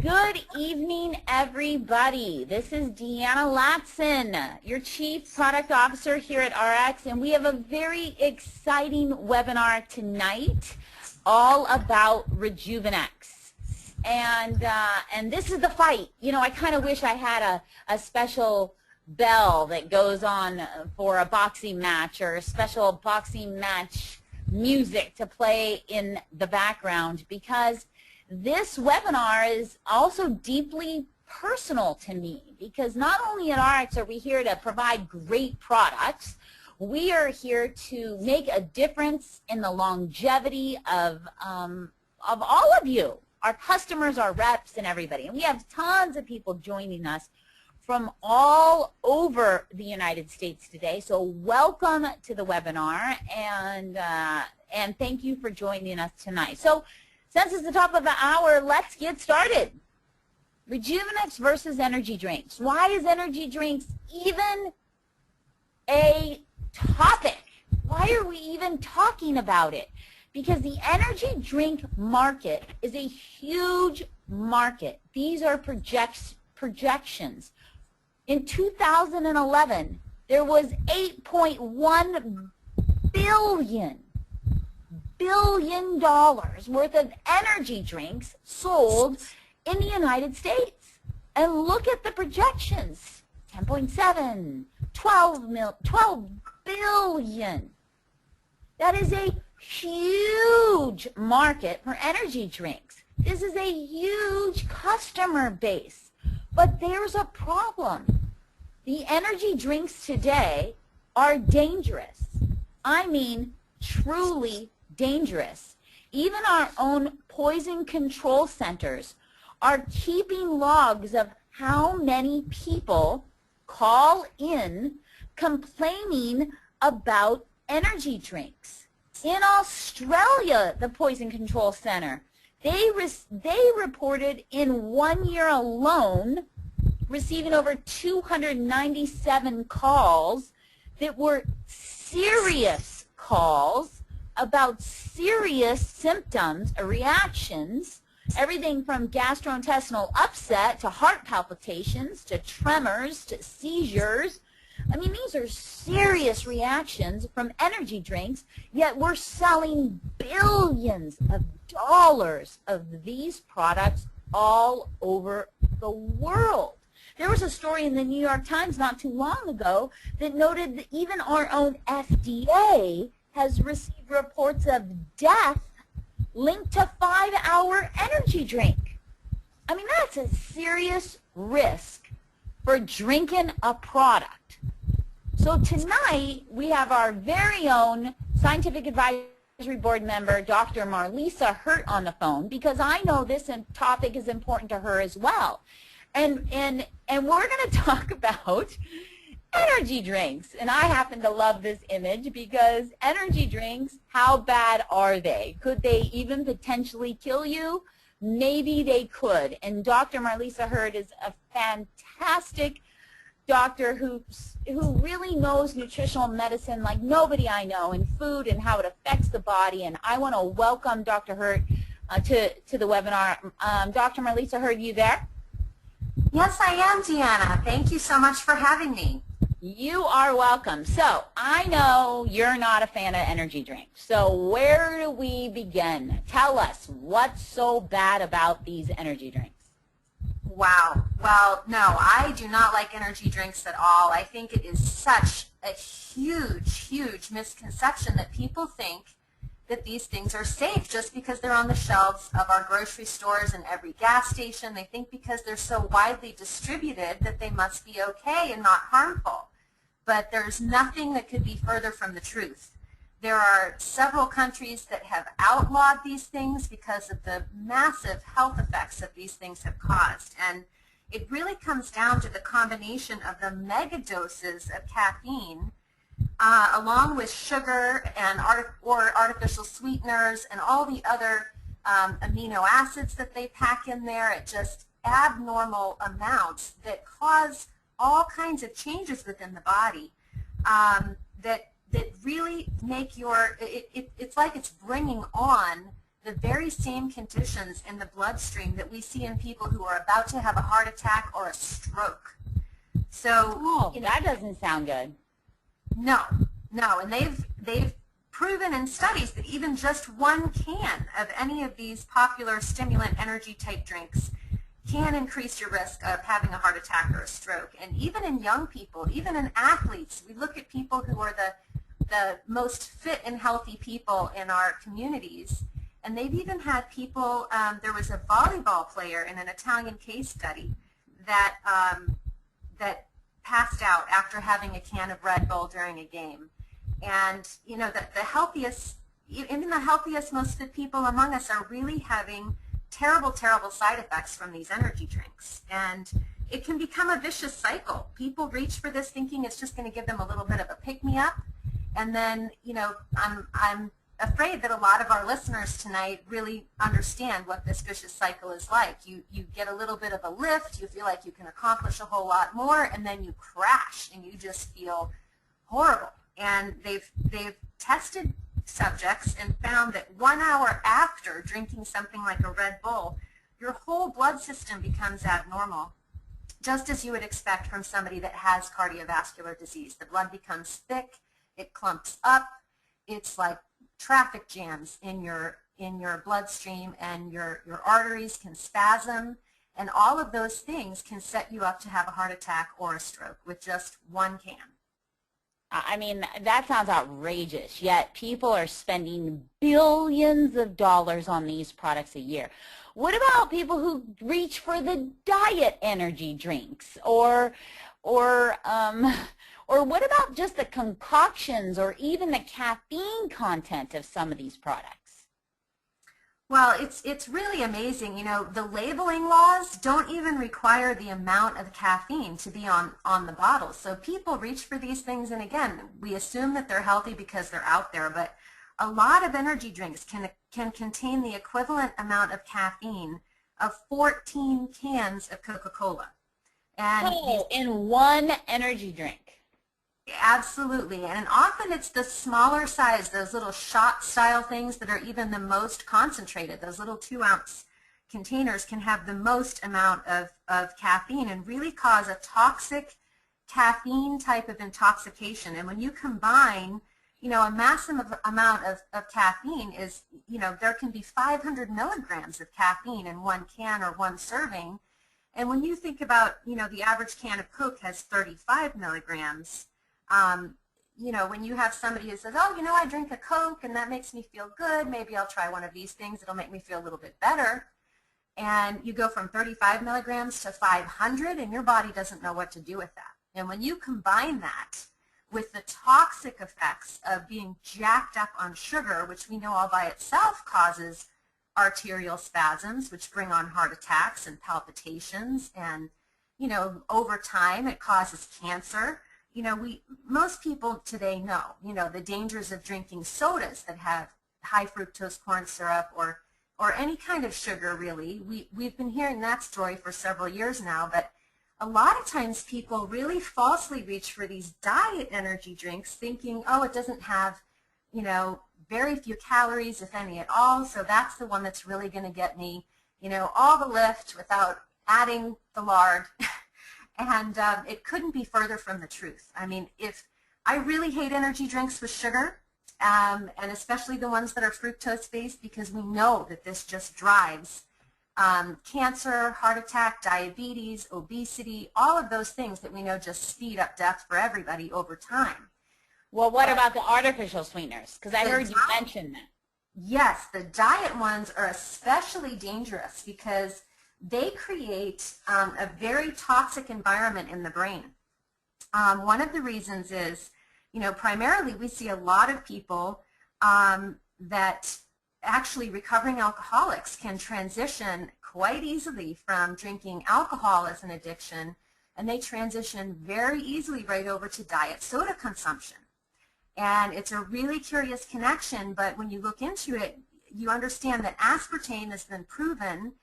Good evening, everybody. This is Deanna Latson, your Chief Product Officer here at RX, and we have a very exciting webinar tonight all about Rejuveniix. And this is the fight. You know, I kind of wish I had a special bell that goes on for a boxing match, or a special boxing match music to play in the background, because this webinar is also deeply personal to me, because not only at RX are we here to provide great products, we are here to make a difference in the longevity of all of you, our customers, our reps, and everybody. And we have tons of people joining us from all over the United States today. So welcome to the webinar, and thank you for joining us tonight. So since it's the top of the hour, let's get started. Rejuveniix versus energy drinks. Why is energy drinks even a topic? Why are we even talking about it? Because the energy drink market is a huge market. These are projections. In 2011, there was $8.1 billion worth of energy drinks sold in the United States. And look at the projections. 10.7, 12 billion. That is a huge market for energy drinks. This is a huge customer base. But there's a problem. The energy drinks today are dangerous. I mean, truly dangerous. Even our own poison control centers are keeping logs of how many people call in complaining about energy drinks. In Australia, the Poison Control Center, they reported in 1 year alone receiving over 297 calls that were serious calls about serious symptoms or reactions, everything from gastrointestinal upset to heart palpitations to tremors to seizures. I mean, these are serious reactions from energy drinks, yet we're selling billions of dollars of these products all over the world. There was a story in the New York Times not too long ago that noted that even our own FDA has received reports of death linked to 5-hour energy drink. I mean, that's a serious risk for drinking a product. So tonight, we have our very own Scientific Advisory Board member, Dr. Marlisa Hurt, on the phone, because I know this topic is important to her as well. And we're going to talk about energy drinks. And I happen to love this image because energy drinks, how bad are they? Could they even potentially kill you? Maybe they could. And Dr. Marlisa Hurt is a fantastic doctor who really knows nutritional medicine like nobody I know, and food and how it affects the body. And I want to welcome Dr. Hurt to the webinar. Dr. Marlisa Hurt, you there? Yes, I am, Deanna. Thank you so much for having me. You are welcome. So I know you're not a fan of energy drinks. So where do we begin? Tell us, what's so bad about these energy drinks? Wow. Well, no, I do not like energy drinks at all. I think it is such a huge, huge misconception that people think that these things are safe just because they're on the shelves of our grocery stores and every gas station. They think because they're so widely distributed that they must be okay and not harmful. But there's nothing that could be further from the truth. There are several countries that have outlawed these things because of the massive health effects that these things have caused. And it really comes down to the combination of the mega doses of caffeine along with sugar and artificial sweeteners and all the other amino acids that they pack in there at just abnormal amounts that cause all kinds of changes within the body that really make it's like it's bringing on the very same conditions in the bloodstream that we see in people who are about to have a heart attack or a stroke. So, oh, that doesn't sound good. No, and they've proven in studies that even just one can of any of these popular stimulant energy type drinks can increase your risk of having a heart attack or a stroke. And even in young people, even in athletes, we look at people who are the most fit and healthy people in our communities, and they've even had people, there was a volleyball player in an Italian case study that that passed out after having a can of Red Bull during a game. And, you know, the healthiest, even the healthiest, most fit people among us are really having terrible, terrible side effects from these energy drinks. And it can become a vicious cycle. People reach for this thinking it's just going to give them a little bit of a pick-me-up. And then, you know, I'm afraid that a lot of our listeners tonight really understand what this vicious cycle is like. You get a little bit of a lift, you feel like you can accomplish a whole lot more, and then you crash and you just feel horrible. And they've tested subjects and found that 1 hour after drinking something like a Red Bull, your whole blood system becomes abnormal, just as you would expect from somebody that has cardiovascular disease. The blood becomes thick, it clumps up, it's like traffic jams in your bloodstream, and your arteries can spasm, and all of those things can set you up to have a heart attack or a stroke with just one can. I mean, that sounds outrageous, yet people are spending billions of dollars on these products a year. What about people who reach for the diet energy drinks, or what about just the concoctions or even the caffeine content of some of these products? Well, it's really amazing. You know, the labeling laws don't even require the amount of caffeine to be on the bottle. So people reach for these things, and again, we assume that they're healthy because they're out there, but a lot of energy drinks can contain the equivalent amount of caffeine of 14 cans of Coca-Cola. And in one energy drink. Absolutely, and often it's the smaller size, those little shot style things that are even the most concentrated. Those little 2-ounce containers can have the most amount of caffeine and really cause a toxic caffeine type of intoxication. And when you combine, you know, a massive amount of caffeine is, you know, there can be 500 milligrams of caffeine in one can or one serving. And when you think about, you know, the average can of Coke has 35 milligrams. You know, when you have somebody who says, oh, you know, I drink a Coke and that makes me feel good, maybe I'll try one of these things, it'll make me feel a little bit better. And you go from 35 milligrams to 500 and your body doesn't know what to do with that. And when you combine that with the toxic effects of being jacked up on sugar, which we know all by itself causes arterial spasms, which bring on heart attacks and palpitations, and, you know, over time it causes cancer. You know, most people today know, you know, the dangers of drinking sodas that have high fructose corn syrup or any kind of sugar, really. We've been hearing that story for several years now, but a lot of times people really falsely reach for these diet energy drinks thinking, oh, it doesn't have, you know, very few calories, if any at all, so that's the one that's really going to get me, you know, all the lift without adding the lard. And it couldn't be further from the truth. I mean, if I really hate energy drinks with sugar, and especially the ones that are fructose-based, because we know that this just drives cancer, heart attack, diabetes, obesity, all of those things that we know just speed up death for everybody over time. Well, what about the artificial sweeteners? Because I heard you mention that. Yes, the diet ones are especially dangerous because they create a very toxic environment in the brain. One of the reasons is, you know, primarily we see a lot of people that actually recovering alcoholics can transition quite easily from drinking alcohol as an addiction, and they transition very easily right over to diet soda consumption. And it's a really curious connection, but when you look into it, you understand that aspartame has been proven,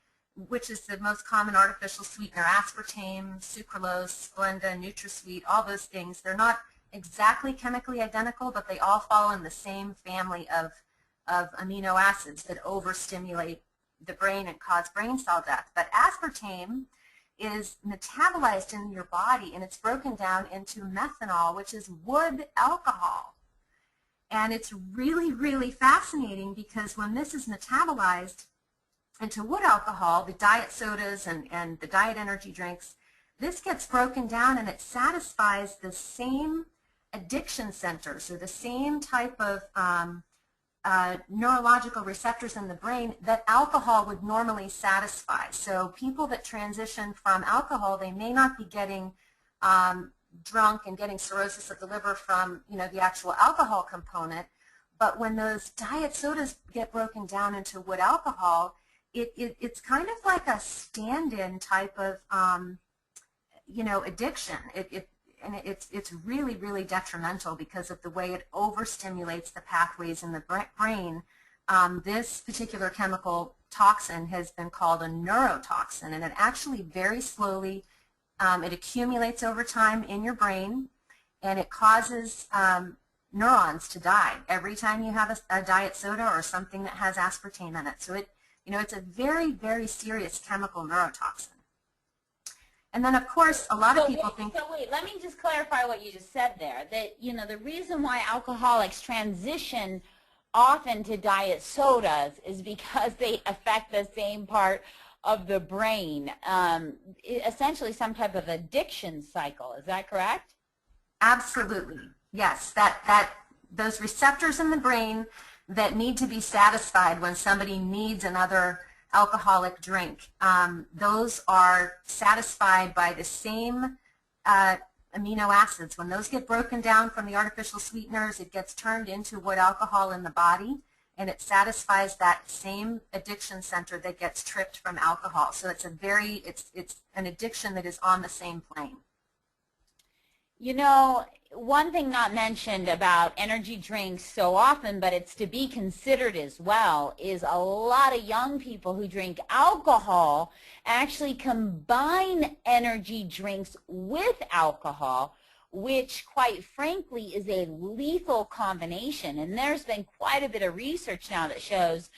which is the most common artificial sweetener, aspartame, sucralose, Splenda, NutraSweet, all those things. They're not exactly chemically identical, but they all fall in the same family of of amino acids that overstimulate the brain and cause brain cell death. But aspartame is metabolized in your body, and it's broken down into methanol, which is wood alcohol. And it's really, really fascinating because when this is metabolized into wood alcohol, the diet sodas and the diet energy drinks, this gets broken down and it satisfies the same addiction centers or the same type of neurological receptors in the brain that alcohol would normally satisfy. So people that transition from alcohol, they may not be getting drunk and getting cirrhosis of the liver from, you know, the actual alcohol component, but when those diet sodas get broken down into wood alcohol, it's kind of like a stand-in type of you know, addiction. It's really, really detrimental because of the way it overstimulates the pathways in the brain. This particular chemical toxin has been called a neurotoxin, and it actually very slowly it accumulates over time in your brain, and it causes neurons to die every time you have a diet soda or something that has aspartame in it. So you know, it's a very, very serious chemical neurotoxin. And then, of course, a lot of people think... So wait, let me just clarify what you just said there. That, you know, the reason why alcoholics transition often to diet sodas is because they affect the same part of the brain, essentially some type of addiction cycle. Is that correct? Absolutely. Yes. Those receptors in the brain that need to be satisfied when somebody needs another alcoholic drink, those are satisfied by the same amino acids. When those get broken down from the artificial sweeteners, it gets turned into wood alcohol in the body, and it satisfies that same addiction center that gets tripped from alcohol. So it's an addiction that is on the same plane. You know, one thing not mentioned about energy drinks so often, but it's to be considered as well, is a lot of young people who drink alcohol actually combine energy drinks with alcohol, which quite frankly is a lethal combination. And there's been quite a bit of research now that shows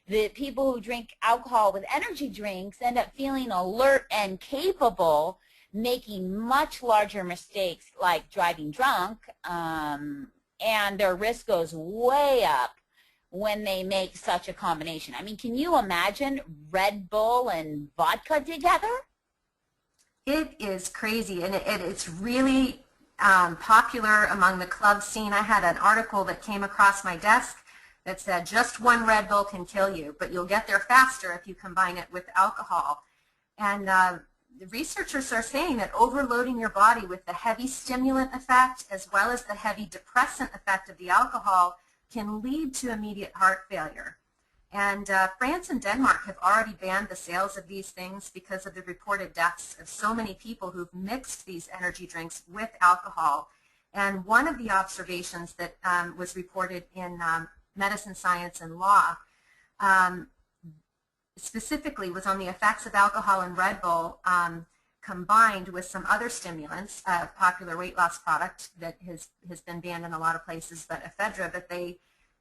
that people who drink alcohol with energy drinks end up feeling alert and capable, making much larger mistakes like driving drunk, and their risk goes way up when they make such a combination. I mean, can you imagine Red Bull and vodka together? It is crazy, and it's really popular among the club scene. I had an article that came across my desk that said just one Red Bull can kill you, but you'll get there faster if you combine it with alcohol. And the researchers are saying that overloading your body with the heavy stimulant effect as well as the heavy depressant effect of the alcohol can lead to immediate heart failure. And France and Denmark have already banned the sales of these things because of the reported deaths of so many people who've mixed these energy drinks with alcohol. And one of the observations that was reported in Medicine, Science, and Law specifically was on the effects of alcohol and Red Bull combined with some other stimulants, a popular weight loss product that has been banned in a lot of places, but ephedra, but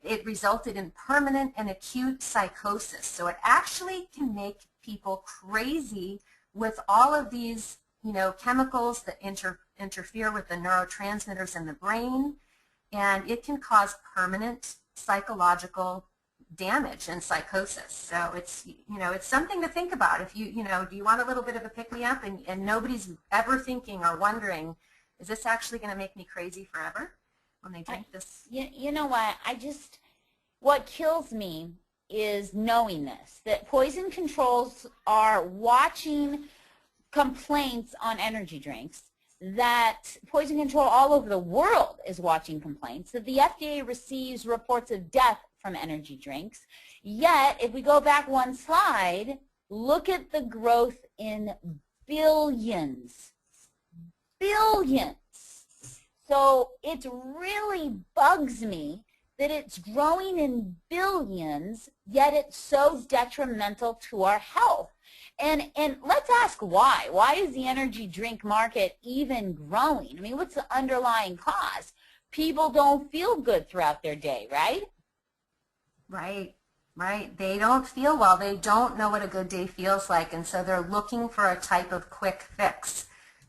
it resulted in permanent and acute psychosis. So it actually can make people crazy with all of these, you know, chemicals that interfere with the neurotransmitters in the brain, and it can cause permanent psychological damage and psychosis. So it's, you know, it's something to think about. If you know, do you want a little bit of a pick-me-up, and nobody's ever thinking or wondering, is this actually going to make me crazy forever when they drink this? You know what, what kills me is knowing this, that poison controls are watching complaints on energy drinks, that poison control all over the world is watching complaints, that the FDA receives reports of death from energy drinks. Yet, if we go back one slide, look at the growth in billions. Billions. So it really bugs me that it's growing in billions, yet it's so detrimental to our health. And let's ask why. Why is the energy drink market even growing? I mean, what's the underlying cause? People don't feel good throughout their day, right? Right, right. They don't feel well. They don't know what a good day feels like, and so they're looking for a type of quick fix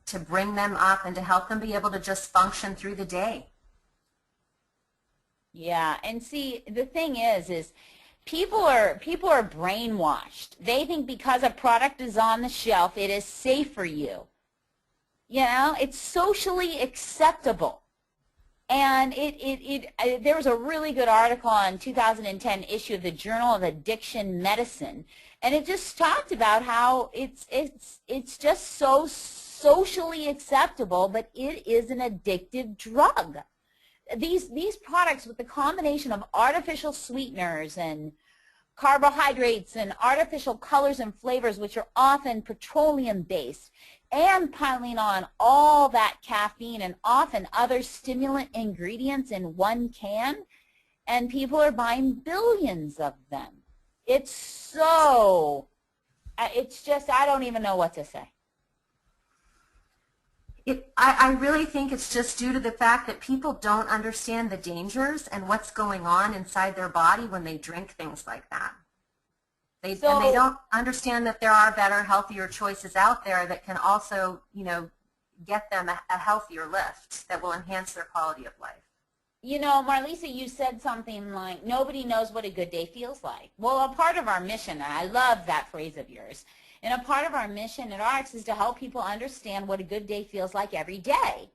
to bring them up and to help them be able to just function through the day. Yeah, and see, the thing is people are brainwashed. They think because a product is on the shelf, it is safe for you. You know, it's socially acceptable. And there was a really good article on 2010 issue of the Journal of Addiction Medicine, and it just talked about how it's just so socially acceptable, but it is an addictive drug. These products with the combination of artificial sweeteners and carbohydrates and artificial colors and flavors, which are often petroleum-based, and piling on all that caffeine and often other stimulant ingredients in one can, and people are buying billions of them. It's just, I don't even know what to say. I really think it's just due to the fact that people don't understand the dangers and what's going on inside their body when they drink things like that. And they don't understand that there are better, healthier choices out there that can also, you know, get them a healthier lift that will enhance their quality of life. You know, Marlisa, you said something like, nobody knows what a good day feels like. Well, a part of our mission, and I love that phrase of yours, and a part of our mission at ARCS is to help people understand what a good day feels like every day.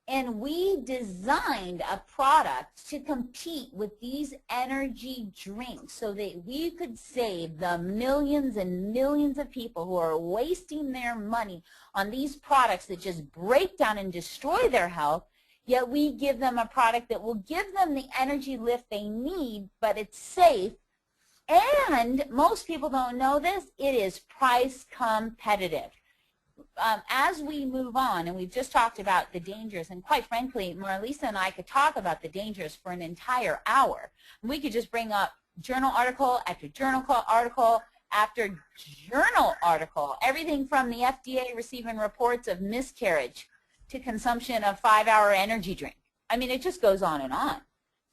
And we designed a product to compete with these energy drinks so that we could save the millions and millions of people who are wasting their money on these products that just break down and destroy their health, yet we give them a product that will give them the energy lift they need, but it's safe. And most people don't know this, it is price competitive. As we move on, and we've just talked about the dangers, and quite frankly, Marlisa and I could talk about the dangers for an entire hour. We could just bring up journal article after journal article after journal article, everything from the FDA receiving reports of miscarriage to consumption of 5-hour energy drink. I mean, it just goes on and on.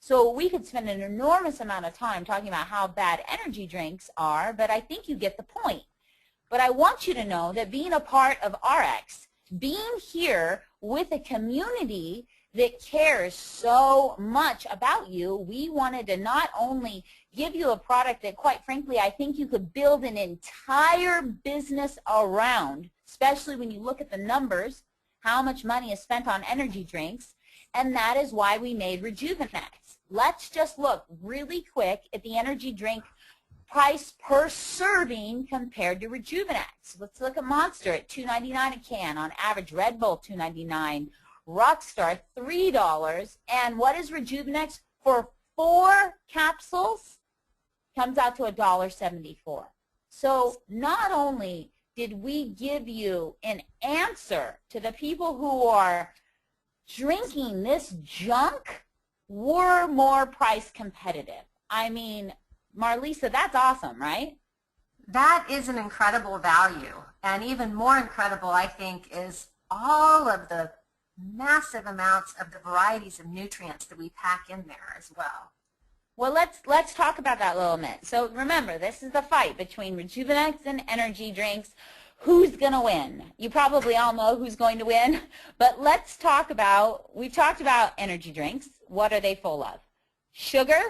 So we could spend an enormous amount of time talking about how bad energy drinks are, but I think you get the point. But I want you to know that being a part of RX, being here with a community that cares so much about you, we wanted to not only give you a product that, quite frankly, I think you could build an entire business around, especially when you look at the numbers, how much money is spent on energy drinks, and that is why we made Rejuveniix. Let's just look really quick at the energy drink price per serving compared to Rejuveniix. Let's look at Monster at $2.99 a can. On average, Red Bull $2.99, Rockstar $3, and what is Rejuveniix for 4 capsules? Comes out to $1.74. So not only did we give you an answer to the people who are drinking this junk, we're more price competitive. I mean, Marlisa, that's awesome, right? That is an incredible value. And even more incredible, I think, is all of the massive amounts of the varieties of nutrients that we pack in there as well. Well, let's talk about that a little bit. So remember, this is the fight between Rejuveniix and energy drinks. Who's going to win? You probably all know who's going to win, but let's talk about, we've talked about energy drinks. What are they full of? Sugar,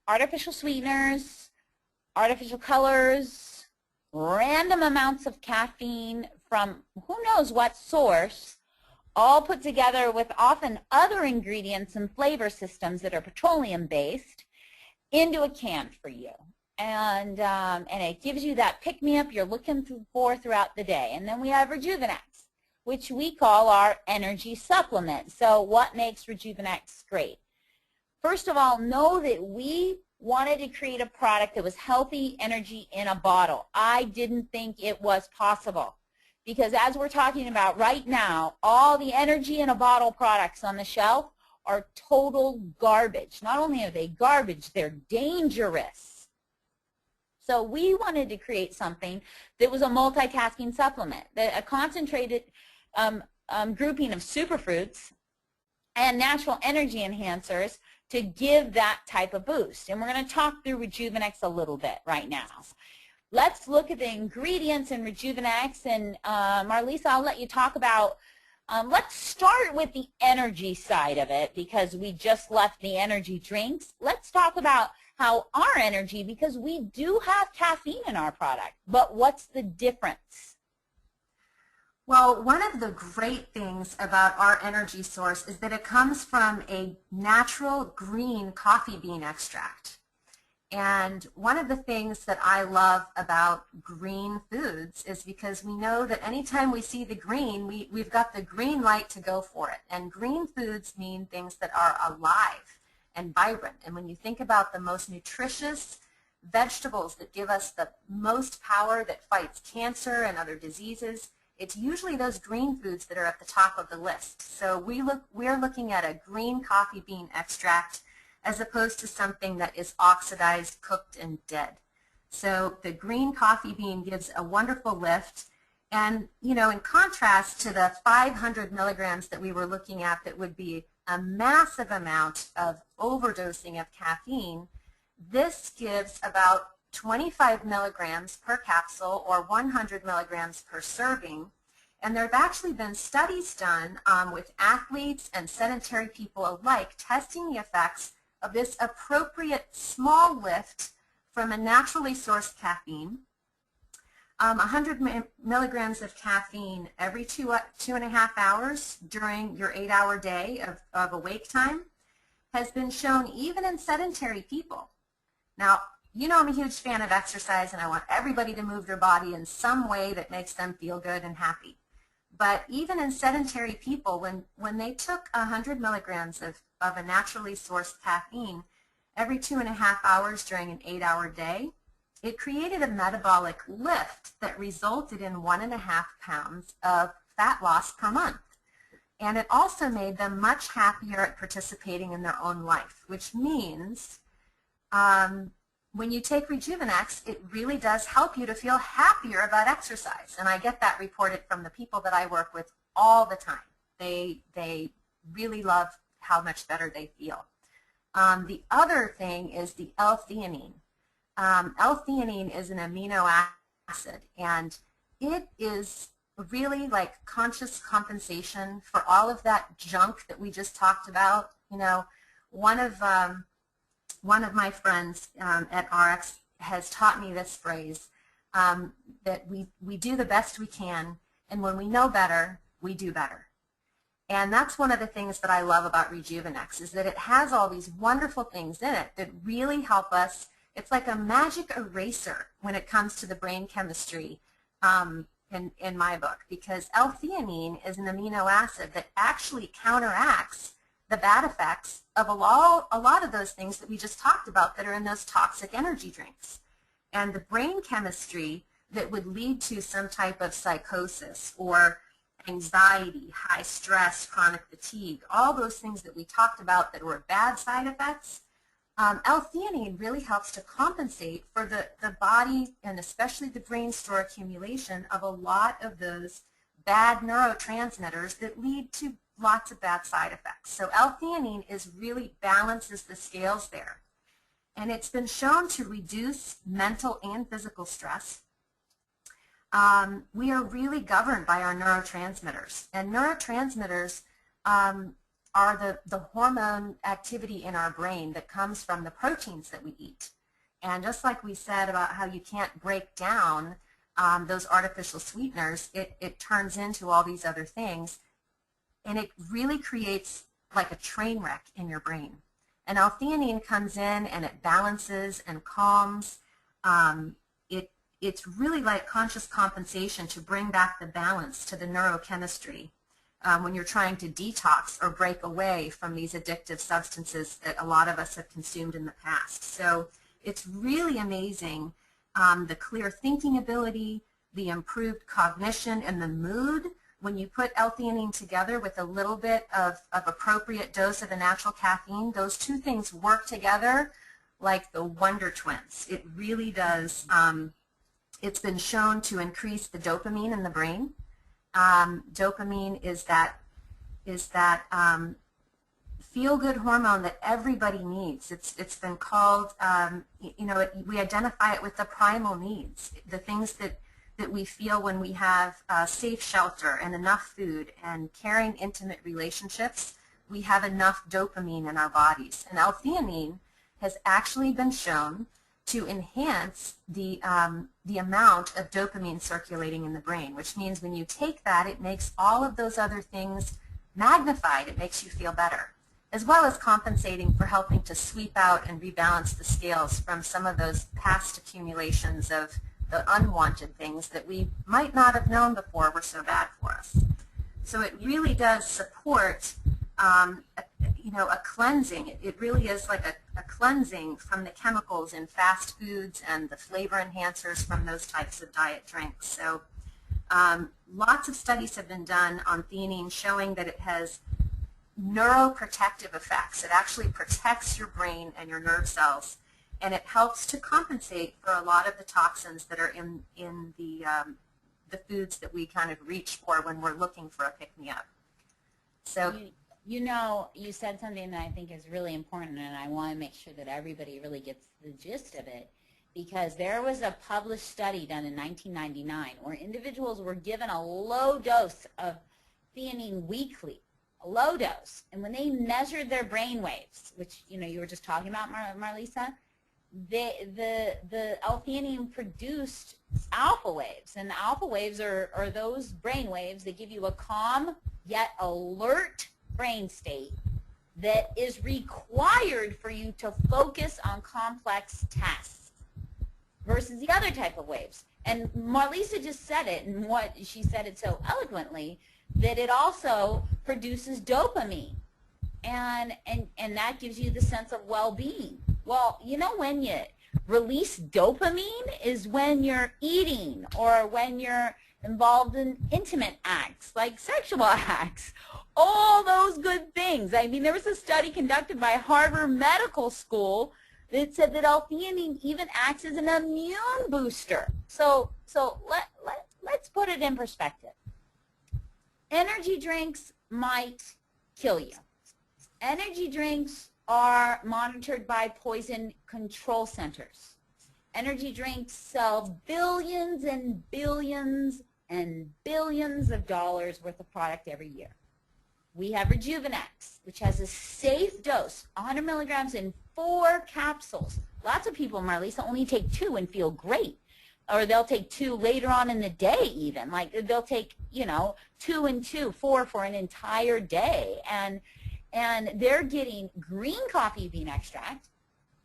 artificial sweeteners, artificial colors, random amounts of caffeine from who knows what source, all put together with often other ingredients and flavor systems that are petroleum-based into a can for you. And it gives you that pick-me-up you're looking for throughout the day. And then we have Rejuveniix, which we call our energy supplement. So what makes Rejuveniix great? First of all, know that we wanted to create a product that was healthy energy in a bottle. I didn't think it was possible because as we're talking about right now, all the energy in a bottle products on the shelf are total garbage. Not only are they garbage, they're dangerous. So we wanted to create something that was a multitasking supplement, a concentrated grouping of superfruits and natural energy enhancers to give that type of boost. And we're going to talk through Rejuveniix a little bit right now. Let's look at the ingredients in Rejuveniix, and Marlisa, I'll let you talk about, let's start with the energy side of it because we just left the energy drinks. Let's talk about how our energy, because we do have caffeine in our product, but what's the difference? Well, one of the great things about our energy source is that it comes from a natural green coffee bean extract. And one of the things that I love about green foods is because we know that anytime we see the green, we've got the green light to go for it. And green foods mean things that are alive and vibrant. And when you think about the most nutritious vegetables that give us the most power, that fights cancer and other diseases, it's usually those green foods that are at the top of the list. So we're looking at a green coffee bean extract as opposed to something that is oxidized, cooked, and dead. So the green coffee bean gives a wonderful lift. And, you know, in contrast to the 500 milligrams that we were looking at that would be a massive amount of overdosing of caffeine, this gives about 25 milligrams per capsule or 100 milligrams per serving. And there have actually been studies done with athletes and sedentary people alike testing the effects of this appropriate small lift from a naturally sourced caffeine. 100 milligrams of caffeine every 2.5 hours during your 8-hour day of awake time has been shown even in sedentary people. Now, you know I'm a huge fan of exercise and I want everybody to move their body in some way that makes them feel good and happy. But even in sedentary people, when they took 100 milligrams of a naturally sourced caffeine every 2.5 hours during an 8-hour day, it created a metabolic lift that resulted in 1.5 pounds of fat loss per month. And it also made them much happier at participating in their own life, which means when you take Rejuveniix, it really does help you to feel happier about exercise. And I get that reported from the people that I work with all the time. They really love how much better they feel. The other thing is the L-theanine. L-theanine is an amino acid, and it is really like conscious compensation for all of that junk that we just talked about. You know, one of my friends at RX has taught me this phrase, that we do the best we can, and when we know better, we do better. And that's one of the things that I love about Rejuveniix, is that it has all these wonderful things in it that really help us. It's like a magic eraser when it comes to the brain chemistry in my book, because L-theanine is an amino acid that actually counteracts the bad effects of a lot of those things that we just talked about that are in those toxic energy drinks. And the brain chemistry that would lead to some type of psychosis or anxiety, high stress, chronic fatigue, all those things that we talked about that were bad side effects, L-theanine really helps to compensate for the body and especially the brain store accumulation of a lot of those bad neurotransmitters that lead to lots of bad side effects. So L-theanine really balances the scales there. And it's been shown to reduce mental and physical stress. We are really governed by our neurotransmitters. And neurotransmitters are the hormone activity in our brain that comes from the proteins that we eat. And just like we said about how you can't break down those artificial sweeteners, it turns into all these other things. And it really creates like a train wreck in your brain. And L-theanine comes in and it balances and calms. It's really like conscious compensation to bring back the balance to the neurochemistry when you're trying to detox or break away from these addictive substances that a lot of us have consumed in the past. So it's really amazing, the clear thinking ability, the improved cognition, and the mood. When you put L-theanine together with a little bit of appropriate dose of the natural caffeine, those two things work together like the Wonder Twins. It really does. It's been shown to increase the dopamine in the brain. Dopamine is that feel-good hormone that everybody needs. It's been called, we identify it with the primal needs, the things that we feel when we have safe shelter and enough food and caring, intimate relationships. We have enough dopamine in our bodies. And L-theanine has actually been shown to enhance the amount of dopamine circulating in the brain, which means when you take that, it makes all of those other things magnified. It makes you feel better, as well as compensating for helping to sweep out and rebalance the scales from some of those past accumulations of the unwanted things that we might not have known before were so bad for us. So it really does support a cleansing. It really is like a cleansing from the chemicals in fast foods and the flavor enhancers from those types of diet drinks. So lots of studies have been done on theanine showing that it has neuroprotective effects. It actually protects your brain and your nerve cells, and it helps to compensate for a lot of the toxins that are in the foods that we kind of reach for when we're looking for a pick-me-up. So, you said something that I think is really important, and I want to make sure that everybody really gets the gist of it, because there was a published study done in 1999 where individuals were given a low dose of theanine weekly, a low dose, and when they measured their brain waves, which you were just talking about, Marlisa, the L-theanine produced alpha waves, and the alpha waves are those brain waves that give you a calm yet alert brain state that is required for you to focus on complex tasks versus the other type of waves. And Marlisa just said it, and she said it so eloquently, that it also produces dopamine, and that gives you the sense of well-being. Well, when you release dopamine is when you're eating or when you're involved in intimate acts, like sexual acts, all those good things. I mean, there was a study conducted by Harvard Medical School that said that L-theanine even acts as an immune booster. So let's put it in perspective. Energy drinks might kill you. Energy drinks are monitored by poison control centers. Energy drinks sell billions and billions and billions of dollars worth of product every year. We have Rejuveniix, which has a safe dose, 100 milligrams in 4 capsules. Lots of people, Marlisa, only take 2 and feel great. Or they'll take 2 later on in the day even. Like they'll take, 2 and 2, 4 for an entire day. And they're getting green coffee bean extract.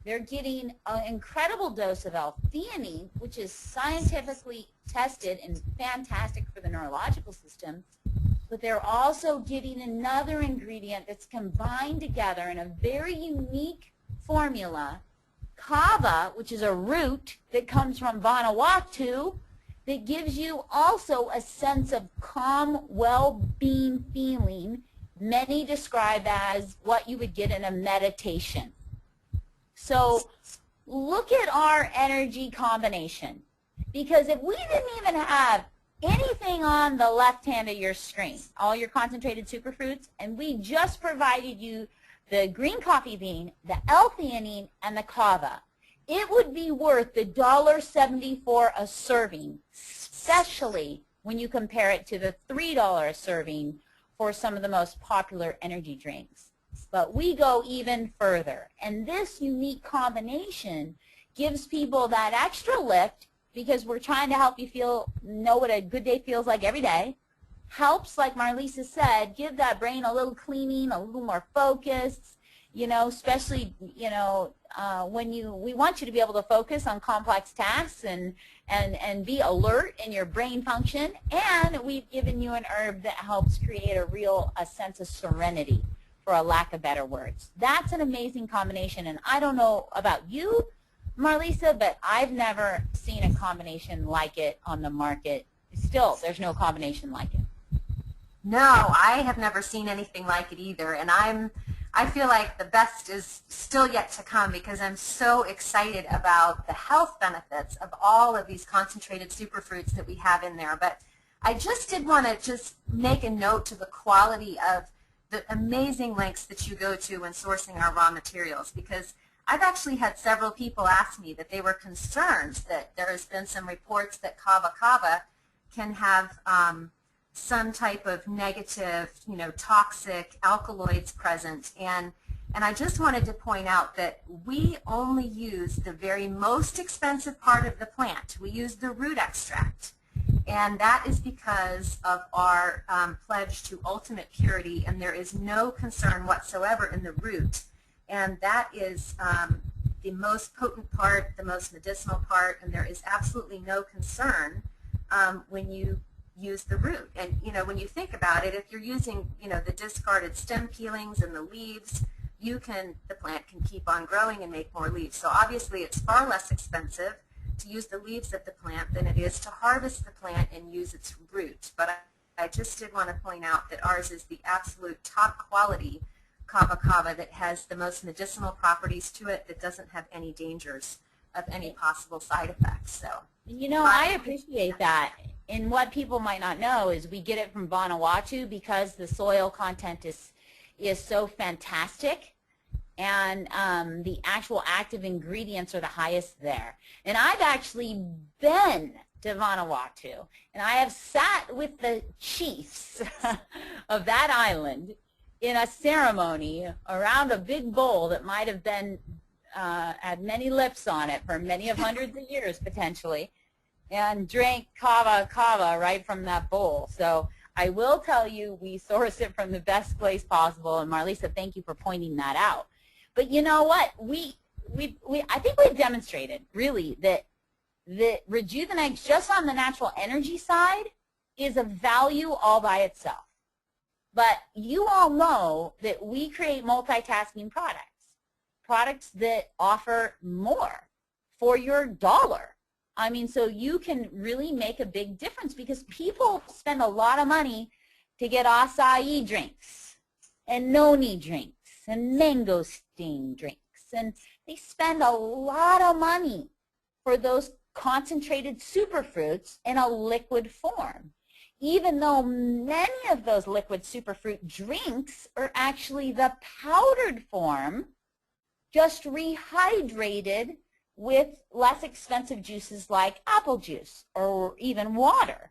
They're getting an incredible dose of L-theanine, which is scientifically tested and fantastic for the neurological system. But they're also getting another ingredient that's combined together in a very unique formula, kava, which is a root that comes from Vanuatu, that gives you also a sense of calm, well-being feeling. Many describe as what you would get in a meditation. So look at our energy combination, because if we didn't even have anything on the left hand of your screen, all your concentrated superfoods, and we just provided you the green coffee bean, the L-theanine, and the kava, it would be worth the $1.74 a serving, especially when you compare it to the $3 a serving for some of the most popular energy drinks. But we go even further, and this unique combination gives people that extra lift, because we're trying to help you know what a good day feels like every day. Helps, like Marlisa said, give that brain a little cleaning, a little more focus, especially, when we want you to be able to focus on complex tasks and be alert in your brain function. And we've given you an herb that helps create a sense of serenity, for a lack of better words. That's an amazing combination, and I don't know about you, Marlisa, but I've never seen a combination like it on the market. Still, there's no combination like it. No, I have never seen anything like it either, and I feel like the best is still yet to come, because I'm so excited about the health benefits of all of these concentrated superfruits that we have in there. But I just did want to just make a note to the quality of the amazing lengths that you go to when sourcing our raw materials, because I've actually had several people ask me that they were concerned that there has been some reports that kava kava can have some type of negative, toxic alkaloids present. And I just wanted to point out that we only use the very most expensive part of the plant. We use the root extract. And that is because of our pledge to ultimate purity, and there is no concern whatsoever in the root. And that is the most potent part, the most medicinal part, and there is absolutely no concern when you use the root. And when you think about it, if you're using the discarded stem peelings and the leaves, the plant can keep on growing and make more leaves. So obviously it's far less expensive to use the leaves of the plant than it is to harvest the plant and use its root. But I just did want to point out that ours is the absolute top quality kava kava that has the most medicinal properties to it, that doesn't have any dangers of any possible side effects. So I appreciate that. And what people might not know is we get it from Vanuatu because the soil content is so fantastic, and the actual active ingredients are the highest there. And I've actually been to Vanuatu, and I have sat with the chiefs of that island in a ceremony around a big bowl that might have been had many lips on it for many of hundreds of years potentially, and drank kava kava right from that bowl. So I will tell you, we source it from the best place possible, and Marlisa, thank you for pointing that out. But you know what? I think we've demonstrated really that Rejuveniix, just on the natural energy side, is a value all by itself. But you all know that we create multitasking products that offer more for your dollar. I mean, so you can really make a big difference, because people spend a lot of money to get acai drinks and noni drinks and mangosteen drinks, and they spend a lot of money for those concentrated superfruits in a liquid form, even though many of those liquid superfruit drinks are actually the powdered form, just rehydrated with less expensive juices like apple juice or even water.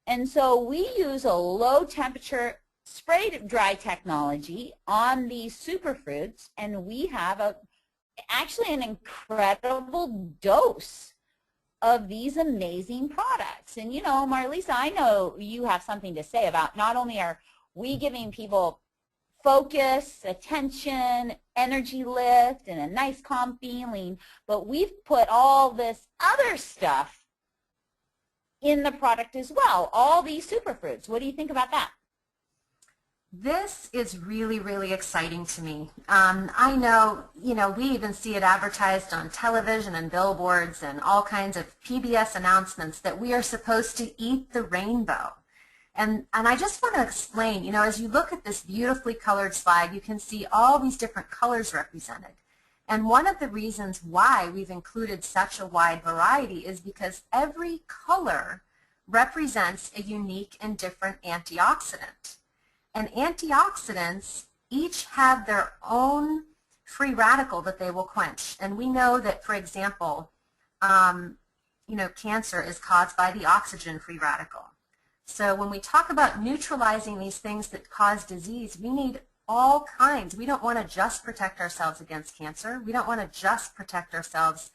And so we use a low temperature spray dry technology on these superfruits, and we have actually an incredible dose of these amazing products. And Marlisa, I know you have something to say about not only are we giving people focus, attention, energy lift, and a nice calm feeling, but we've put all this other stuff in the product as well, all these superfruits. What do you think about that? This is really, really exciting to me. I know, we even see it advertised on television and billboards and all kinds of PBS announcements that we are supposed to eat the rainbow. And I just want to explain, as you look at this beautifully colored slide, you can see all these different colors represented. And one of the reasons why we've included such a wide variety is because every color represents a unique and different antioxidant. And antioxidants each have their own free radical that they will quench. And we know that, for example, cancer is caused by the oxygen free radical. So when we talk about neutralizing these things that cause disease, we need all kinds. We don't want to just protect ourselves against cancer. We don't want to just protect ourselves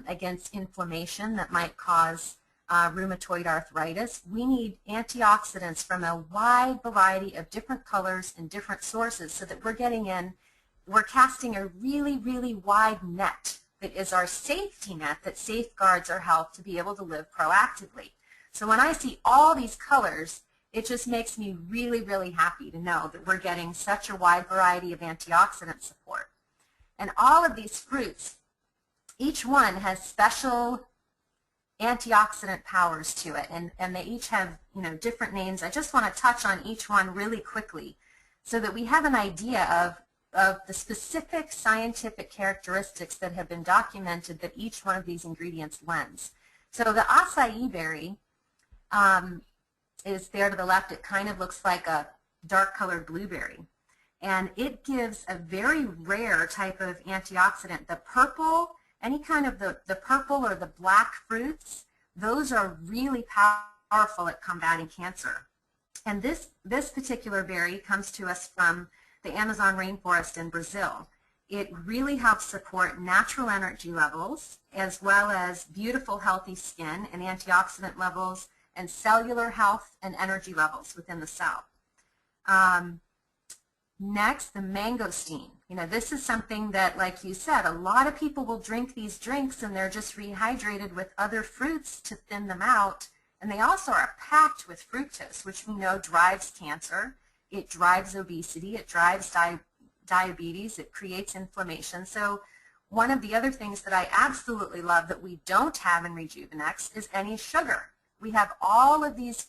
against inflammation that might cause rheumatoid arthritis. We need antioxidants from a wide variety of different colors and different sources, so that we're casting a really, really wide net that is our safety net that safeguards our health to be able to live proactively. So when I see all these colors, it just makes me really, really happy to know that we're getting such a wide variety of antioxidant support. And all of these fruits, each one has special antioxidant powers to it, and they each have different names. I just want to touch on each one really quickly so that we have an idea of the specific scientific characteristics that have been documented that each one of these ingredients lends. So the acai berry is there to the left. It kind of looks like a dark colored blueberry. And it gives a very rare type of antioxidant. The purple, any kind of the purple or the black fruits, those are really powerful at combating cancer. And this particular berry comes to us from the Amazon rainforest in Brazil. It really helps support natural energy levels as well as beautiful healthy skin and antioxidant levels and cellular health and energy levels within the cell. Next, the mangosteen. You know, this is something that, like you said, a lot of people will drink these drinks and they're just rehydrated with other fruits to thin them out. And they also are packed with fructose, which we know drives cancer. It drives obesity. It drives diabetes. It creates inflammation. So one of the other things that I absolutely love that we don't have in Rejuveniix is any sugar. We have all of these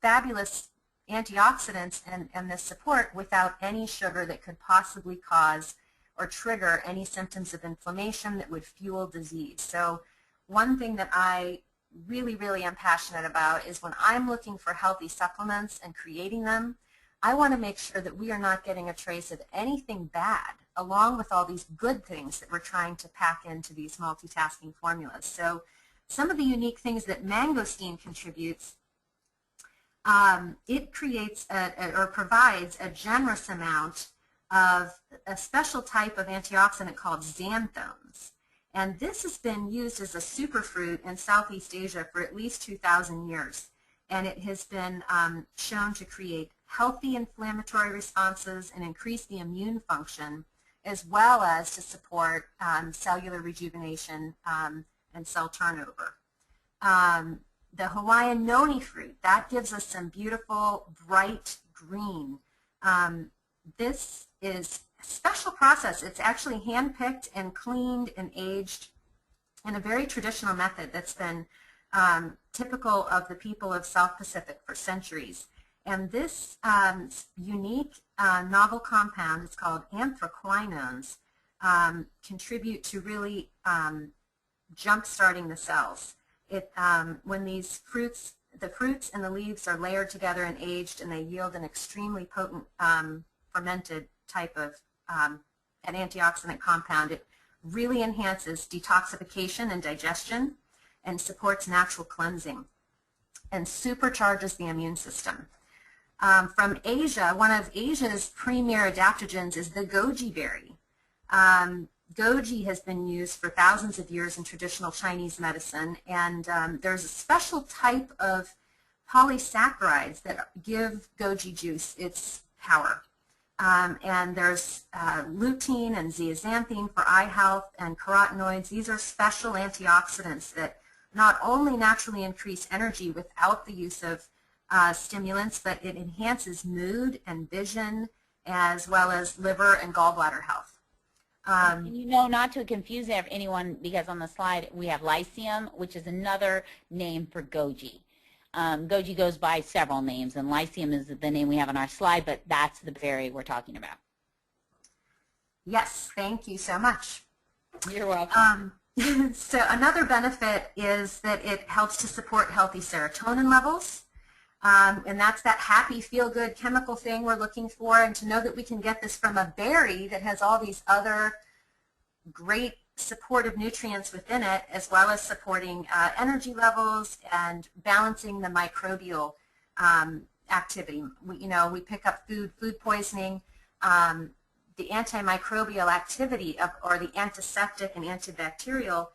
fabulous antioxidants and this support without any sugar that could possibly cause or trigger any symptoms of inflammation that would fuel disease. So one thing that I really, really am passionate about is when I'm looking for healthy supplements and creating them, I want to make sure that we are not getting a trace of anything bad along with all these good things that we're trying to pack into these multitasking formulas. So some of the unique things that mangosteen contributes, it creates or provides a generous amount of a special type of antioxidant called xanthones. And this has been used as a superfruit in Southeast Asia for at least 2,000 years. And it has been shown to create healthy inflammatory responses and increase the immune function, as well as to support cellular rejuvenation and cell turnover. The Hawaiian noni fruit, that gives us some beautiful bright green. This is a special process. It's actually hand-picked and cleaned and aged in a very traditional method that's been typical of the people of South Pacific for centuries. And this unique novel compound, it's called anthraquinones, contribute to really jump-starting the cells. When these fruits, the fruits and the leaves are layered together and aged, and they yield an extremely potent fermented type of an antioxidant compound, it really enhances detoxification and digestion and supports natural cleansing and supercharges the immune system. From Asia, one of Asia's premier adaptogens is the goji berry. Goji has been used for thousands of years in traditional Chinese medicine, and there's a special type of polysaccharides that give goji juice its power. And there's lutein and zeaxanthin for eye health and carotenoids. These are special antioxidants that not only naturally increase energy without the use of stimulants, but it enhances mood and vision as well as liver and gallbladder health. And you know, not to confuse anyone, because on the slide we have lycium, which is another name for goji. Goji goes by several names, and lycium is the name we have on our slide, but that's the berry we're talking about. Yes, thank you so much. You're welcome. So another benefit is that it helps to support healthy serotonin levels. And that's that happy, feel-good chemical thing we're looking for, and to know that we can get this from a berry that has all these other great supportive nutrients within it, as well as supporting energy levels and balancing the microbial activity. We pick up food poisoning, the antimicrobial activity or the antiseptic and antibacterial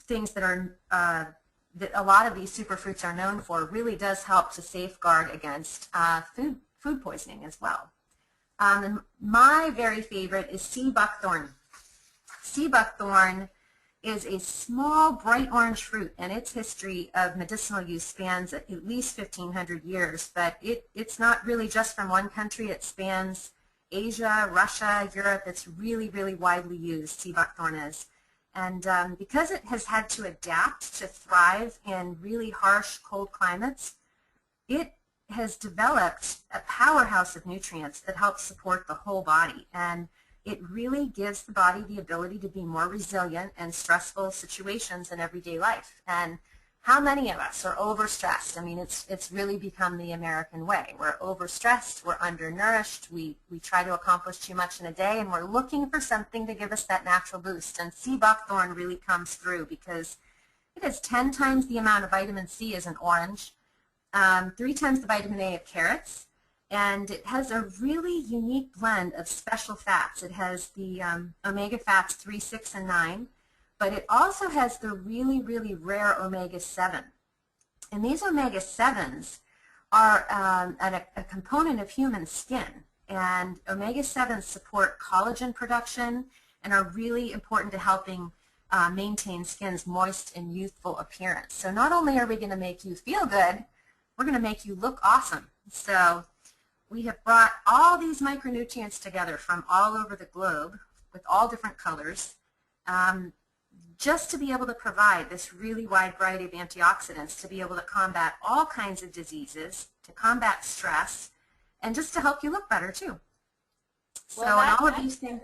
things that are that a lot of these superfruits are known for really does help to safeguard against food poisoning as well. And my very favorite is sea buckthorn. Sea buckthorn is a small bright orange fruit, and its history of medicinal use spans at least 1,500 years, but it's not really just from one country. It spans Asia, Russia, Europe. It's really, really widely used, sea buckthorn is. And because it has had to adapt to thrive in really harsh, cold climates, it has developed a powerhouse of nutrients that helps support the whole body. And it really gives the body the ability to be more resilient in stressful situations in everyday life. And How many of us are overstressed? I mean, it's really become the American way. We're overstressed, we're undernourished, we try to accomplish too much in a day, and we're looking for something to give us that natural boost. And sea buckthorn really comes through because it has 10 times the amount of vitamin C as an orange, 3 times the vitamin A of carrots, and it has a really unique blend of special fats. It has the omega fats 3, 6, and 9. But it also has the really, really rare omega-7. And these omega-7s are a component of human skin. And omega-7s support collagen production and are really important to helping maintain skin's moist and youthful appearance. So not only are we going to make you feel good, we're going to make you look awesome. So we have brought all these micronutrients together from all over the globe with all different colors. Just to be able to provide this really wide variety of antioxidants, to be able to combat all kinds of diseases, to combat stress, and just to help you look better too. Well, so and all of these things.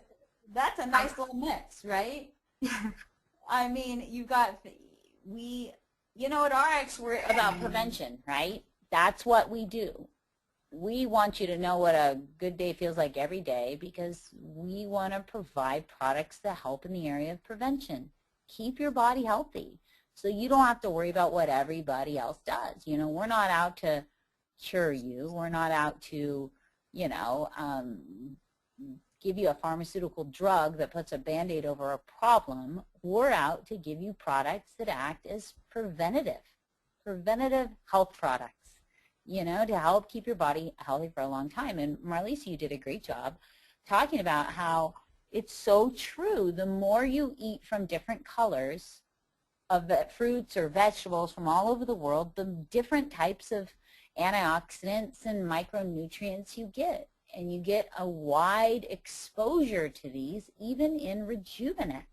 That's a nice little mix, right? I mean, you got, you know, at RX we're about prevention, right? That's what we do. We want you to know what a good day feels like every day because we want to provide products that help in the area of prevention. Keep your body healthy so you don't have to worry about what everybody else does. You know, we're not out to cure you. We're not out to, you know, give you a pharmaceutical drug that puts a Band-Aid over a problem. We're out to give you products that act as preventative health products, you know, to help keep your body healthy for a long time. And Marlisa, you did a great job talking about how it's so true. The more you eat from different colors of fruits or vegetables from all over the world, the different types of antioxidants and micronutrients you get. And you get a wide exposure to these, even in Rejuveniix.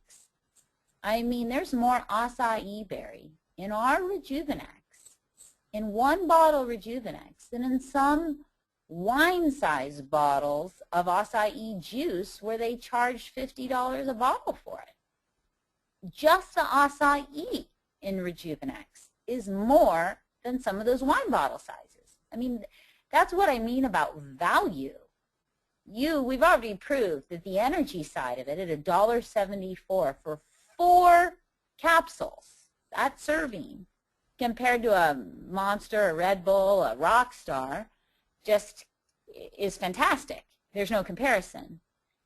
I mean, there's more acai berry in our Rejuveniix, in one bottle Rejuveniix, than in some wine-sized bottles of acai juice where they charge $50 a bottle for it. Just the acai in Rejuveniix is more than some of those wine bottle sizes. I mean, that's what I mean about value. We've already proved that the energy side of it at $1.74 for 4 capsules, that serving, compared to a Monster, a Red Bull, a Rockstar, just is fantastic. There's no comparison.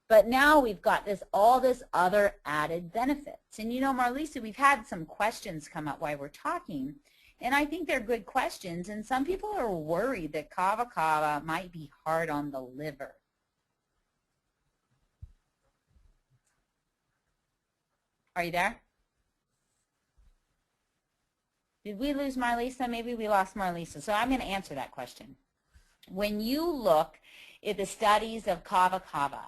But now we've got all this other added benefits. And you know, Marlisa, we've had some questions come up while we're talking, and I think they're good questions. And some people are worried that kava kava might be hard on the liver. Are you there? Did we lose Marlisa? Maybe we lost Marlisa. So I'm going to answer that question. When you look at the studies of kava kava,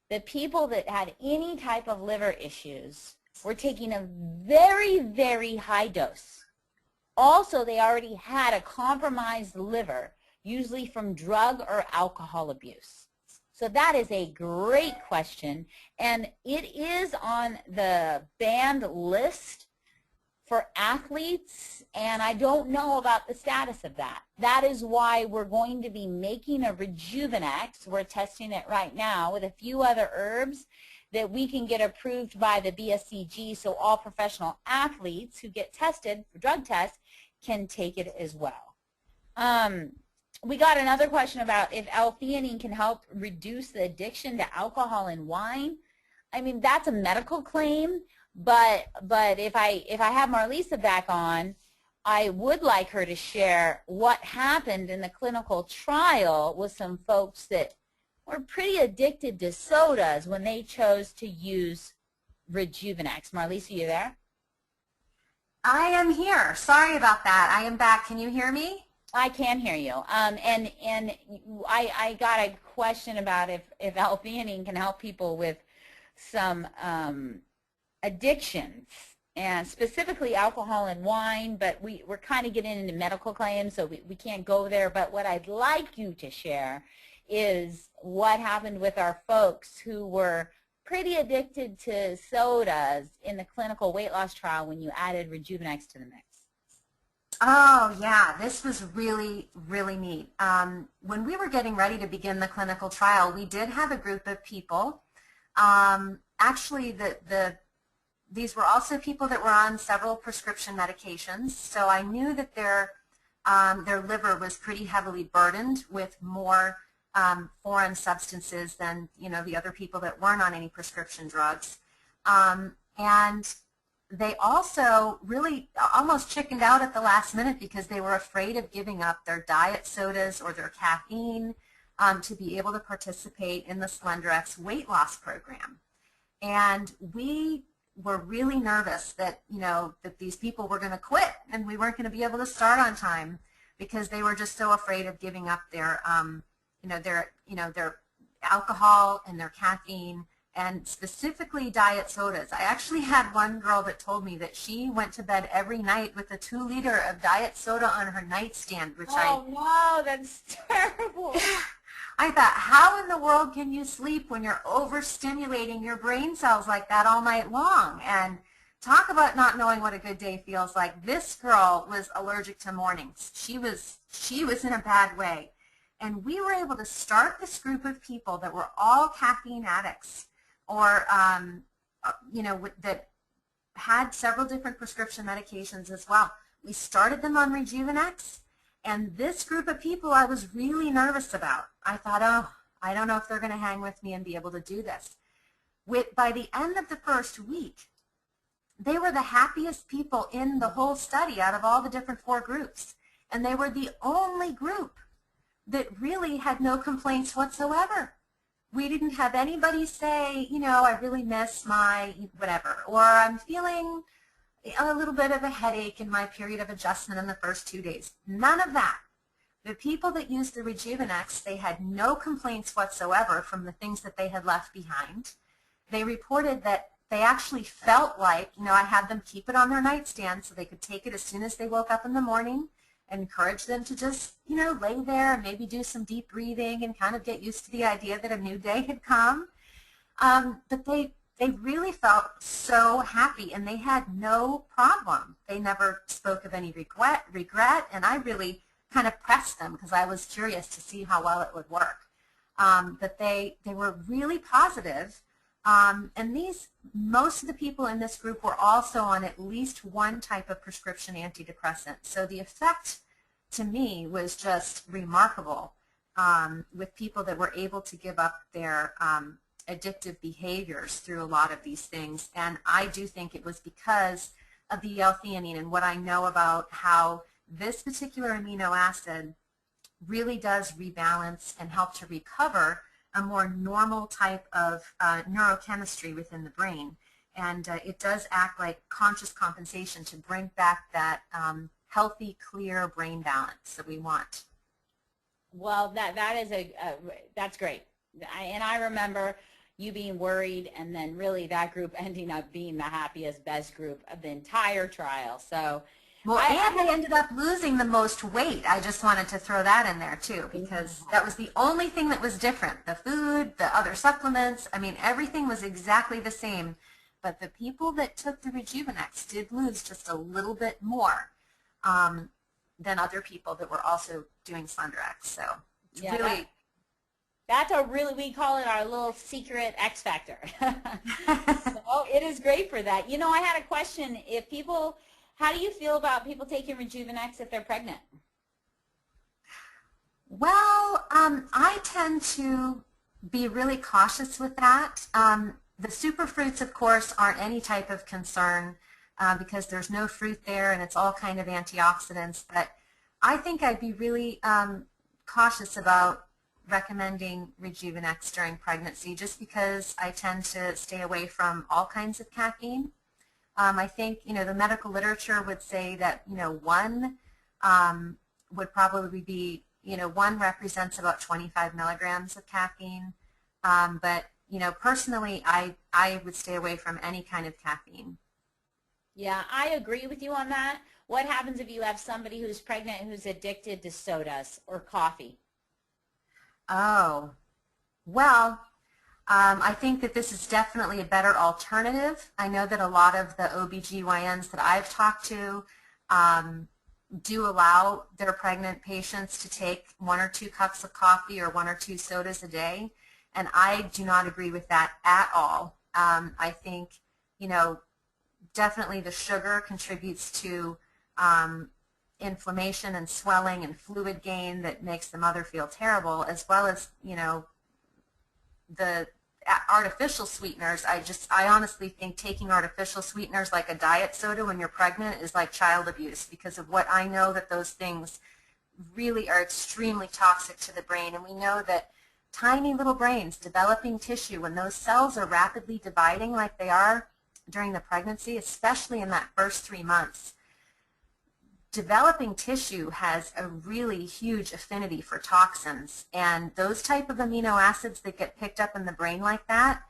the people that had any type of liver issues were taking a very, very high dose. Also, they already had a compromised liver, usually from drug or alcohol abuse. So that is a great question, and it is on the banned list for athletes, and I don't know about the status of that. That is why we're going to be making a Rejuveniix. We're testing it right now with a few other herbs that we can get approved by the BSCG, so all professional athletes who get tested for drug tests can take it as well. We got another question about if L-theanine can help reduce the addiction to alcohol and wine. I mean, that's a medical claim. But if I have Marlisa back on, I would like her to share what happened in the clinical trial with some folks that were pretty addicted to sodas when they chose to use Rejuveniix. Marlisa, you there? I am here. Sorry about that. I am back. Can you hear me? I can hear you. And I got a question about if L-theanine can help people with some addictions, and specifically alcohol and wine, but we're kind of getting into medical claims, so we can't go there. But what I'd like you to share is what happened with our folks who were pretty addicted to sodas in the clinical weight loss trial when you added Rejuveniix to the mix. Oh, yeah, this was really, really neat. When we were getting ready to begin the clinical trial, we did have a group of people. Actually, these were also people that were on several prescription medications, so I knew that their liver was pretty heavily burdened with more foreign substances than, the other people that weren't on any prescription drugs. And they also really almost chickened out at the last minute because they were afraid of giving up their diet sodas or their caffeine to be able to participate in the SlenderX weight loss program. And we were really nervous that, that these people were going to quit and we weren't going to be able to start on time because they were just so afraid of giving up their, their alcohol and their caffeine, and specifically diet sodas. I actually had one girl that told me that she went to bed every night with a 2-liter of diet soda on her nightstand, which no, that's terrible. I thought, how in the world can you sleep when you're overstimulating your brain cells like that all night long? And talk about not knowing what a good day feels like. This girl was allergic to mornings. She was in a bad way. And we were able to start this group of people that were all caffeine addicts, or that had several different prescription medications as well. We started them on Rejuveniix, and this group of people I was really nervous about. I thought, oh, I don't know if they're going to hang with me and be able to do this. By the end of the first week, they were the happiest people in the whole study out of all the different 4 groups, and they were the only group that really had no complaints whatsoever. We didn't have anybody say, I really miss my whatever, or I'm feeling a little bit of a headache in my period of adjustment in the first 2 days. None of that. The people that used the Rejuveniix, they had no complaints whatsoever from the things that they had left behind. They reported that they actually felt like, I had them keep it on their nightstand so they could take it as soon as they woke up in the morning, and encourage them to just, lay there and maybe do some deep breathing and kind of get used to the idea that a new day had come. But they really felt so happy, and they had no problem. They never spoke of any regret, and I really kind of pressed them because I was curious to see how well it would work. But they were really positive. And most of the people in this group were also on at least one type of prescription antidepressant. So the effect to me was just remarkable with people that were able to give up their addictive behaviors through a lot of these things. And I do think it was because of the L-theanine and what I know about how this particular amino acid really does rebalance and help to recover a more normal type of neurochemistry within the brain. And it does act like conscious compensation to bring back that healthy, clear brain balance that we want. Well, that's great. And I remember you being worried, and then really that group ending up being the happiest, best group of the entire trial. So, well, and they ended up losing the most weight. I just wanted to throw that in there too, because that was the only thing that was different. The food, the other supplements, I mean, everything was exactly the same. But the people that took the Rejuveniix did lose just a little bit more than other people that were also doing SlenderX. So it's really... That's we call it our little secret X factor. So it is great for that. I had a question. How do you feel about people taking Rejuveniix if they're pregnant? Well, I tend to be really cautious with that. The superfruits, of course, aren't any type of concern because there's no fruit there and it's all kind of antioxidants. But I think I'd be really cautious about recommending Rejuveniix during pregnancy just because I tend to stay away from all kinds of caffeine. I think, the medical literature would say that, one would probably be, one represents about 25 milligrams of caffeine. But, personally, I would stay away from any kind of caffeine. Yeah, I agree with you on that. What happens if you have somebody who's pregnant who's addicted to sodas or coffee? Oh, well, I think that this is definitely a better alternative. I know that a lot of the OBGYNs that I've talked to, do allow their pregnant patients to take 1 or 2 cups of coffee or 1 or 2 sodas a day, and I do not agree with that at all. I think, definitely the sugar contributes to inflammation and swelling and fluid gain that makes the mother feel terrible, as well as, the artificial sweeteners. I honestly think taking artificial sweeteners like a diet soda when you're pregnant is like child abuse, because of what I know that those things really are extremely toxic to the brain. And we know that tiny little brains, developing tissue, when those cells are rapidly dividing like they are during the pregnancy, especially in that first 3 months, developing tissue has a really huge affinity for toxins, and those type of amino acids that get picked up in the brain like that,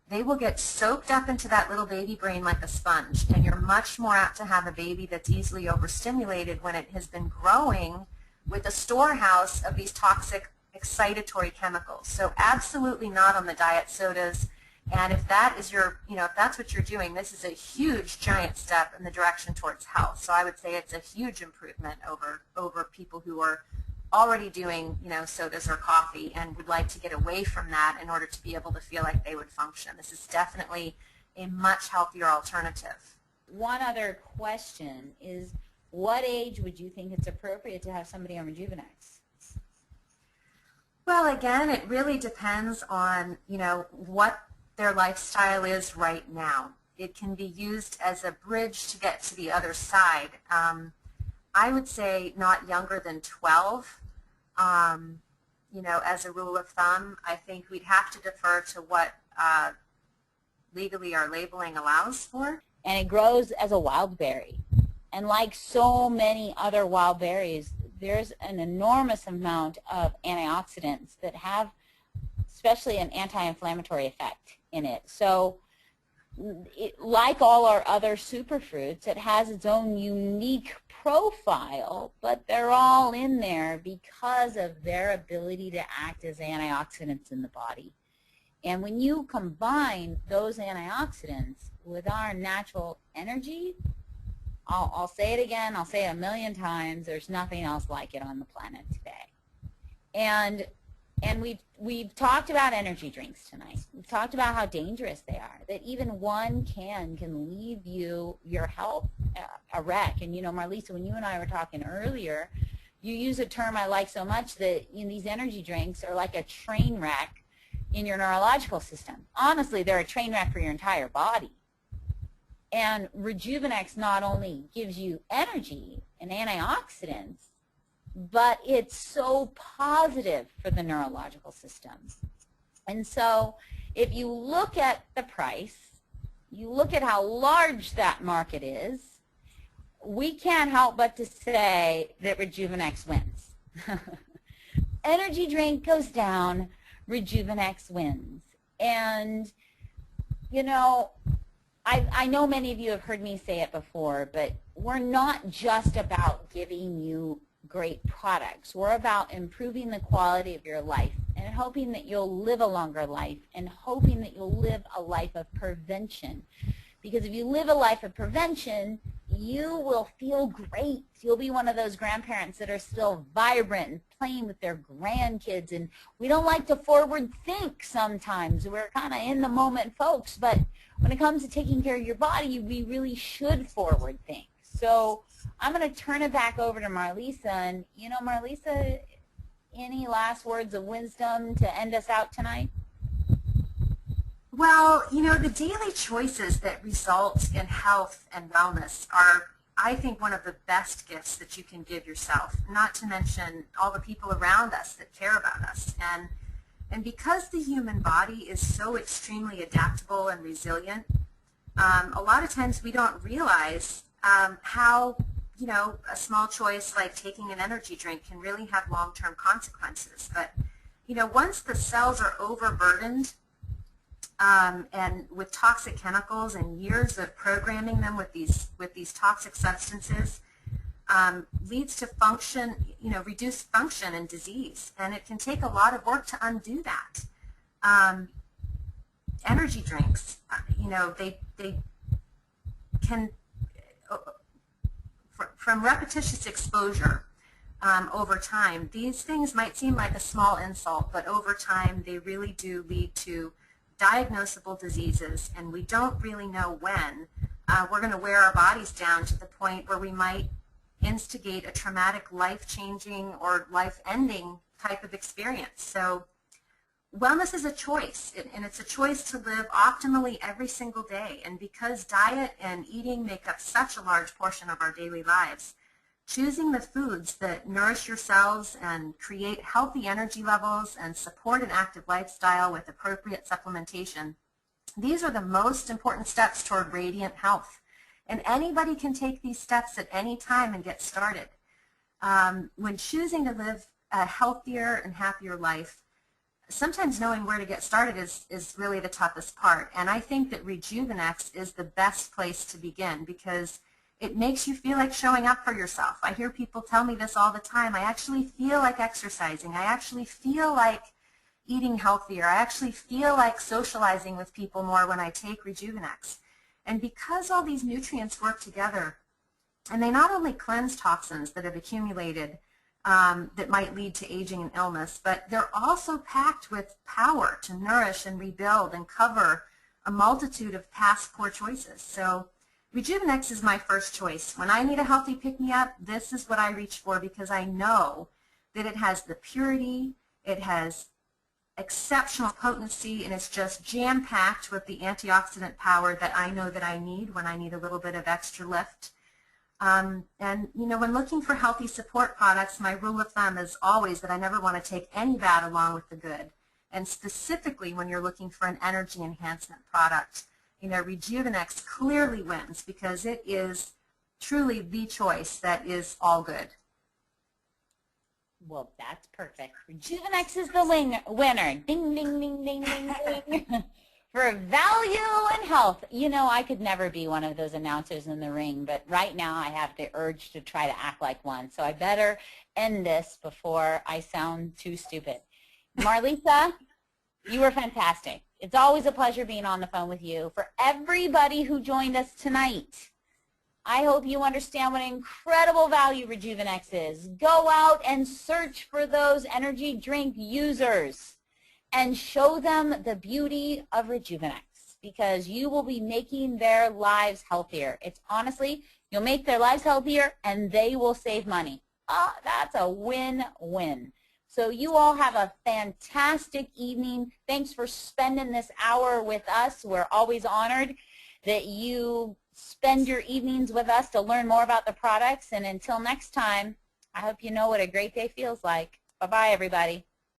they will get soaked up into that little baby brain like a sponge, and you're much more apt to have a baby that's easily overstimulated when it has been growing with a storehouse of these toxic excitatory chemicals. So absolutely not on the diet sodas. And if that is if that's what you're doing, this is a huge, giant step in the direction towards health. So I would say it's a huge improvement over people who are already doing, sodas or coffee and would like to get away from that in order to be able to feel like they would function. This is definitely a much healthier alternative. One other question is, what age would you think it's appropriate to have somebody on Rejuveniix? Well, again, it really depends on, what their lifestyle is right now. It can be used as a bridge to get to the other side. I would say not younger than 12, as a rule of thumb. I think we'd have to defer to what legally our labeling allows for. And it grows as a wild berry. And like so many other wild berries, there's an enormous amount of antioxidants that have especially an anti-inflammatory effect in it. So like all our other superfruits, it has its own unique profile, but they're all in there because of their ability to act as antioxidants in the body. And when you combine those antioxidants with our natural energy, I'll say it again, I'll say it a million times, there's nothing else like it on the planet today. And we've talked about energy drinks tonight. We've talked about how dangerous they are, that even one can leave your health a wreck. And Marlisa, when you and I were talking earlier, you use a term I like so much, that these energy drinks are like a train wreck in your neurological system. Honestly, they're a train wreck for your entire body. And Rejuveniix not only gives you energy and antioxidants, but it's so positive for the neurological system. And so if you look at the price, you look at how large that market is, we can't help but to say that Rejuveniix wins. Energy drink goes down, Rejuveniix wins. And, I know many of you have heard me say it before, but we're not just about giving you great products. We're about improving the quality of your life and hoping that you'll live a longer life and hoping that you'll live a life of prevention. Because if you live a life of prevention, you will feel great. You'll be one of those grandparents that are still vibrant and playing with their grandkids. And we don't like to forward think sometimes. We're kind of in the moment folks. But when it comes to taking care of your body, we really should forward think. So I'm going to turn it back over to Marlisa. And, Marlisa, any last words of wisdom to end us out tonight? Well, the daily choices that result in health and wellness are, I think, one of the best gifts that you can give yourself, not to mention all the people around us that care about us. And because the human body is so extremely adaptable and resilient, a lot of times we don't realize how, a small choice like taking an energy drink can really have long-term consequences. But, once the cells are overburdened, and with toxic chemicals and years of programming them with these toxic substances, leads to reduced function and disease. And it can take a lot of work to undo that. Energy drinks, they can, from repetitious exposure over time, these things might seem like a small insult, but over time they really do lead to diagnosable diseases, and we don't really know when we're going to wear our bodies down to the point where we might instigate a traumatic, life-changing or life-ending type of experience. So wellness is a choice, and it's a choice to live optimally every single day. And because diet and eating make up such a large portion of our daily lives, choosing the foods that nourish your cells and create healthy energy levels and support an active lifestyle with appropriate supplementation, these are the most important steps toward radiant health. And anybody can take these steps at any time and get started. When choosing to live a healthier and happier life, sometimes knowing where to get started is really the toughest part. And I think that Rejuveniix is the best place to begin because it makes you feel like showing up for yourself. I hear people tell me this all the time. I actually feel like exercising. I actually feel like eating healthier. I actually feel like socializing with people more when I take Rejuveniix. And because all these nutrients work together, and they not only cleanse toxins that have accumulated that might lead to aging and illness, but they're also packed with power to nourish and rebuild and cover a multitude of past poor choices. So Rejuveniix is my first choice. When I need a healthy pick-me-up, this is what I reach for because I know that it has the purity, it has exceptional potency, and it's just jam-packed with the antioxidant power that I know that I need when I need a little bit of extra lift. And, you know, when looking for healthy support products, my rule of thumb is always that I never want to take any bad along with the good. And specifically when you're looking for an energy enhancement product, you know, Rejuveniix clearly wins because it is truly the choice that is all good. Well, that's perfect. Rejuveniix is the winner. Ding, ding, ding, ding, ding, ding. For value and health. You know, I could never be one of those announcers in the ring, but right now I have the urge to try to act like one. So I better end this before I sound too stupid. Marlisa, you were fantastic. It's always a pleasure being on the phone with you. For everybody who joined us tonight, I hope you understand what incredible value Rejuveniix is. Go out and search for those energy drink users and show them the beauty of Rejuveniix because you will be making their lives healthier. It's honestly, you'll make their lives healthier and they will save money. That's a win-win. So you all have a fantastic evening. Thanks for spending this hour with us. We're always honored that you spend your evenings with us to learn more about the products. And until next time, I hope you know what a great day feels like. Bye-bye, everybody.